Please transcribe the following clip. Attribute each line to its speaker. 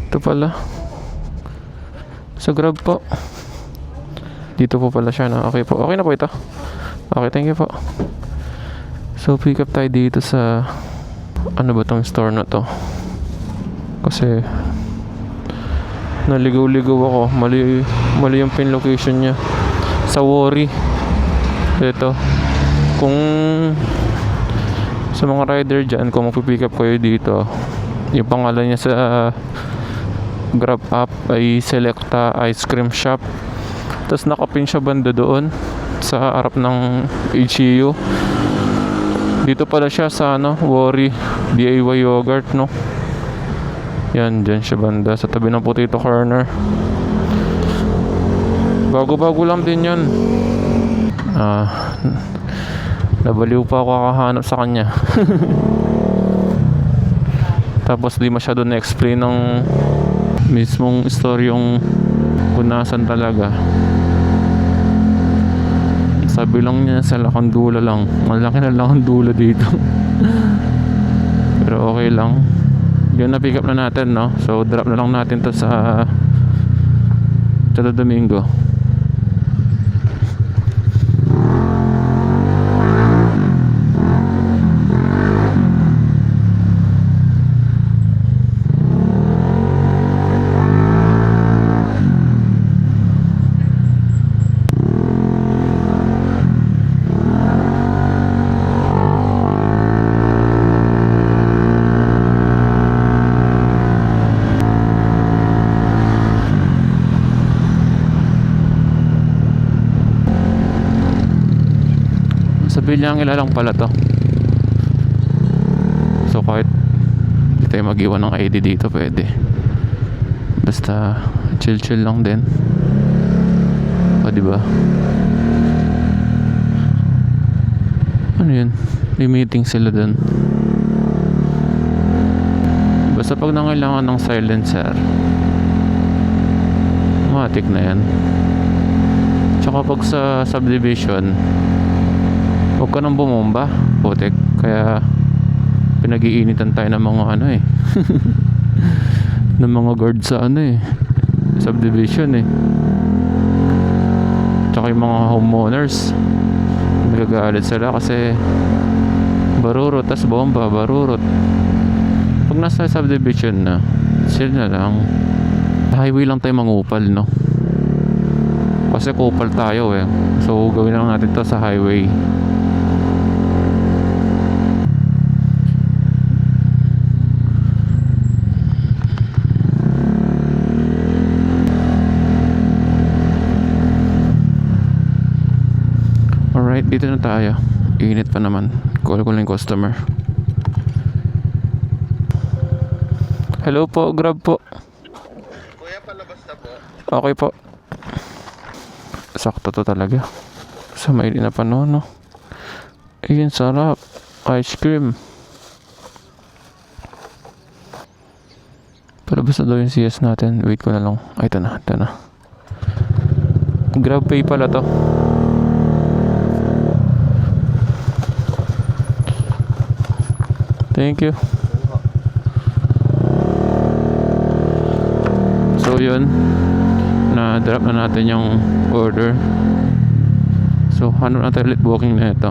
Speaker 1: Ito pala. Sa Grab po. Dito po pala siya na. Okay po. Okay na po ito. Okay, thank you po. So, pick up tayo dito sa ano ba tong store na to? Kasi naligaw-ligaw ako. Mali yung pin location niya. Sa Worry. Ito. Kung sa mga rider dyan, kung mag-pick up kayo dito, yung pangalan niya sa Grab app ay Selecta Ice Cream Shop. Tapos nakapin siya banda doon sa harap ng HEU. Dito pala siya sa Worry DIY Yogurt, no? Yan, dyan siya banda sa tabi ng Potato Corner. Bago-bago lang din yan. Nabaliw pa ako kakahanap sa kanya. Tapos di masyado na-explain ng mismong story yung kung nasan talaga. Sabi lang niya sa Lakandula lang. Malaki na Lakandula dito. Pero okay lang. Yun na pick up na natin, no? So drop na lang natin to sa Santo Domingo. Bilyangila lang pala to. So kahit hindi tayo mag-iwan ng ID dito, pwede. Basta chill lang din. O diba? Ano yun? May meeting sila dun. Basta pag nangailangan ng silencer, matik na yan. Tsaka pag sa subdivision, huwag ka nang bumomba, putik. Kaya pinag-iinitan tayo ng mga ng mga guard sa subdivision Tsaka yung mga homeowners, nagagalit sila kasi barurot, tas bomba, barurot. Pag nasa subdivision na, chill na lang. Highway lang tayo mangupal, no? Kasi kupal tayo So gawin lang natin to sa highway. Alright, dito na tayo. Init pa naman. Call ko lang yung customer. Hello po, Grab po.
Speaker 2: Kuya, palabas na po.
Speaker 1: Okay po. Sakto to talaga. Sa maili na panahon, no? Ayun, sarap. Ice cream. Palabas na daw yung CS natin. Wait ko na lang. Ay, ito na. Grab Pay pala to. Thank you. So yun, na-drop na natin yung order. So hanap natin ulit booking na ito.